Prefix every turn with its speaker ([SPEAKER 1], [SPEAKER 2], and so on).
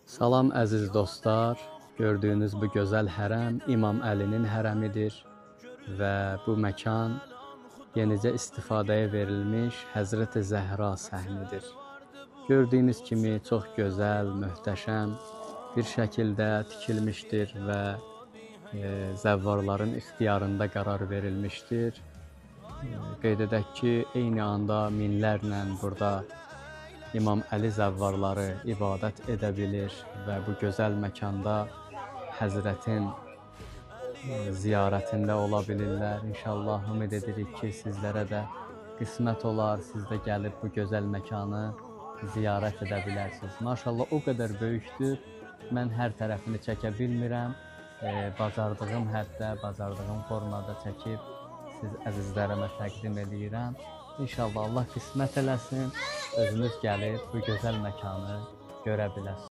[SPEAKER 1] Salam əziz dostlar, gördüyünüz bu gözəl hərəm İmam Əlinin hərəmidir və bu məkan yenicə istifadəyə verilmiş Həzrəti Zəhra səhnidir. Gördüyünüz kimi çox gözəl, möhtəşəm bir şəkildə tikilmişdir və zəvvarların ixtiyarında qərar verilmişdir. Qeyd edək ki, eyni anda minlərlə burada İmam Əli zəvvarları ibadət edə bilir və bu gözəl məkanda Həzrətin ziyarətində ola bilirlər. İnşallah ümid edirik ki, sizlərə də qismət olar, siz də gəlib bu gözəl məkanı ziyarət edə bilərsiniz. Maşallah o qədər böyükdür, mən hər tərəfini çəkə bilmirəm. Bacardığım həddə, bacardığım formada çəkib siz əzizlərimə təqdim edirəm. İnşallah Allah qismət eləsin, özünüz gəlib bu gözəl məkanı görə biləsiniz.